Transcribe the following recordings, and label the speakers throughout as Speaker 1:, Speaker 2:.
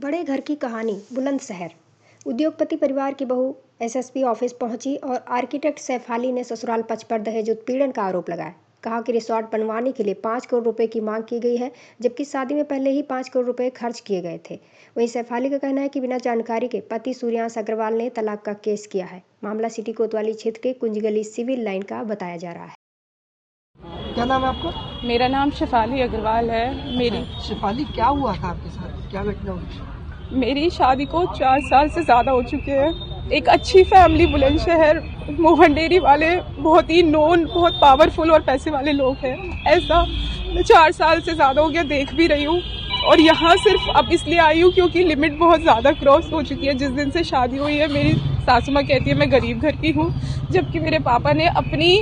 Speaker 1: बड़े घर की कहानी बुलंदशहर। उद्योगपति परिवार की बहू एसएसपी ऑफिस पहुंची और आर्किटेक्ट सैफ अली ने ससुराल पक्ष पर दहेज उत्पीड़न का आरोप लगाया। कहा कि रिसोर्ट बनवाने के लिए 5 करोड़ रुपए की मांग की गई है, जबकि शादी में पहले ही 5 करोड़ रुपए खर्च किए गए थे। वहीं सैफ अली का कहना है कि बिना जानकारी के पति सूर्यांश अग्रवाल ने तलाक का केस किया है। मामला सिटी कोतवाली क्षेत्र के कुंजगली सिविल लाइन का बताया जा रहा है।
Speaker 2: क्या नाम है आपका?
Speaker 3: मेरा नाम शेफाली अग्रवाल है। मेरी
Speaker 2: शेफाली, क्या हुआ था आपके साथ? क्या घटना हुई?
Speaker 3: मेरी शादी को 4 साल से ज़्यादा हो चुके हैं। एक अच्छी फैमिली, बुलंदशहर मोहन डेयरी वाले बहुत ही नोन, बहुत पावरफुल और पैसे वाले लोग हैं। ऐसा मैं 4 साल से ज़्यादा हो गया देख भी रही हूँ, और यहाँ सिर्फ अब इसलिए आई हूँ क्योंकि लिमिट बहुत ज़्यादा क्रॉस हो चुकी है। जिस दिन से शादी हुई है, मेरी सासू माँ कहती है मैं गरीब घर की हूँ, जबकि मेरे पापा ने अपनी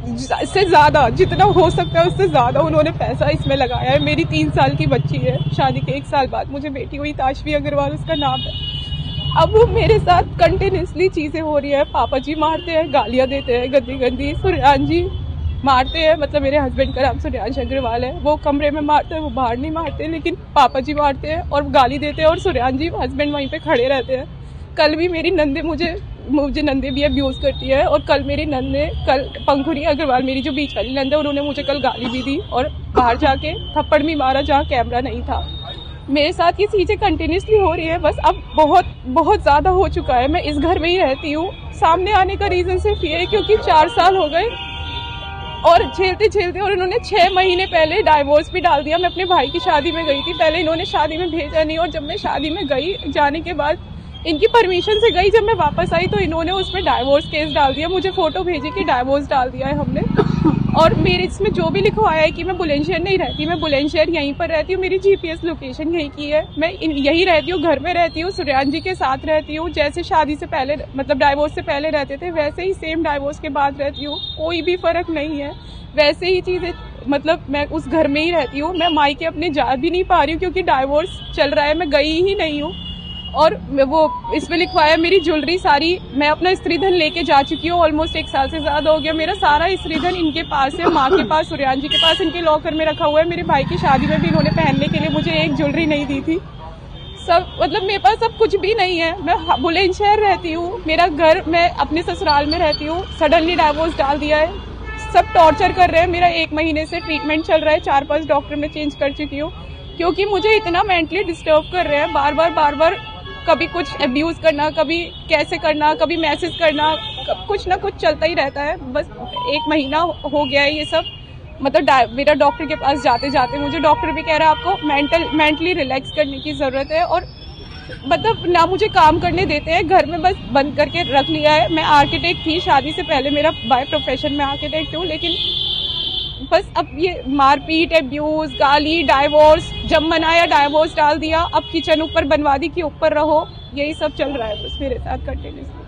Speaker 3: से ज़्यादा, जितना हो सकता है उससे ज़्यादा उन्होंने पैसा इसमें लगाया है। मेरी 3 साल की बच्ची है, शादी के 1 साल बाद मुझे बेटी हुई, ताशवी अग्रवाल उसका नाम है। अब मेरे साथ कंटिन्यूसली चीज़ें हो रही है। पापा जी मारते हैं, गालियाँ देते हैं गंदी गंदी। सूर्यांश जी मारते हैं, मतलब मेरे हस्बैंड का नाम सूर्यांश अग्रवाल है। वो कमरे में मारते हैं, वो बाहर नहीं मारते, लेकिन पापा जी मारते हैं और गाली देते हैं, और सूर्यांश जी हस्बैंड वहीं पे खड़े रहते हैं। कल भी मेरी नंदे मुझे नंदे भी अब्यूज़ करती है, और कल मेरी नंदे, कल पंखुरी अग्रवाल मेरी जो बीच वाली नंद है, उन्होंने मुझे कल गाली भी दी और बाहर जाके थप्पड़ भी मारा जहाँ कैमरा नहीं था। मेरे साथ ये चीज़ें कंटिन्यूसली हो रही है। बस अब बहुत बहुत ज़्यादा हो चुका है। मैं इस घर में ही रहती हूँ। सामने आने का रीज़न सिर्फ ये है क्योंकि 4 साल हो गए और झेलते झेलते, और इन्होंने 6 महीने पहले डाइवोर्स भी डाल दिया। मैं अपने भाई की शादी में गई थी, पहले इन्होंने शादी में भेजा नहीं, और जब मैं शादी में गई, जाने के बाद इनकी परमिशन से गई, जब मैं वापस आई तो इन्होंने उसमें डाइवोर्स केस डाल दिया। मुझे फोटो भेजी कि डाइवोर्स डाल दिया है हमने, और मेरे इसमें जो भी लिखवाया है कि मैं बुलंदशहर नहीं रहती, मैं बुलंदशहर यहीं पर रहती हूँ। मेरी जीपीएस लोकेशन यहीं की है, मैं यहीं रहती हूँ, घर में रहती हूँ, सूर्यांश जी के साथ रहती हूँ। जैसे शादी से पहले, मतलब डाइवोर्स से पहले रहते थे, वैसे ही सेम डाइवोर्स के बाद रहती हूँ। कोई भी फर्क नहीं है, वैसे ही चीज़ें, मतलब मैं उस घर में ही रहती हूँ। मैं मायके अपने जा भी नहीं पा रही हूँ क्योंकि डाइवोर्स चल रहा है, मैं गई ही नहीं हूँ। और वो इसमें लिखवाया मेरी ज्वेलरी सारी, मैं अपना स्त्रीधन लेके जा चुकी हूँ। ऑलमोस्ट 1 साल से ज़्यादा हो गया। मेरा सारा स्त्रीधन इनके पास है, माँ के पास, सूर्यांश जी के पास, इनके लॉकर में रखा हुआ है। मेरे भाई की शादी में भी इन्होंने पहनने के लिए मुझे एक ज्वेलरी नहीं दी थी। सब, मतलब मेरे पास सब कुछ भी नहीं है। मैं बुलंदशहर रहती हूँ, मेरा घर, मैं अपने ससुराल में रहती हूँ। सडनली डाइवोर्स डाल दिया है, सब टॉर्चर कर रहे हैं। मेरा 1 महीने से ट्रीटमेंट चल रहा है, 4-5 डॉक्टर में चेंज कर चुकी हूँ, क्योंकि मुझे इतना मेंटली डिस्टर्ब कर रहे हैं। बार बार कभी कुछ अब्यूज़ करना, कभी कैसे करना, कभी मैसेज करना, कुछ ना कुछ चलता ही रहता है। बस 1 महीना हो गया है ये सब। मतलब मेरा डॉक्टर के पास जाते जाते मुझे डॉक्टर भी कह रहा है आपको मेंटली रिलैक्स करने की ज़रूरत है, और मतलब ना मुझे काम करने देते हैं, घर में बस बंद करके रख लिया है। मैं आर्किटेक्ट थी, शादी से पहले मेरा बाय प्रोफेशन में आर्किटेक्ट हूँ, लेकिन बस अब ये मारपीट, अब्यूज़, गाली, डाइवोर्स, जब मनाया डाइवोर्स डाल दिया, अब किचन ऊपर बनवा दी कि ऊपर रहो, यही सब चल रहा है बस मेरे साथ कंटिन्यूसली।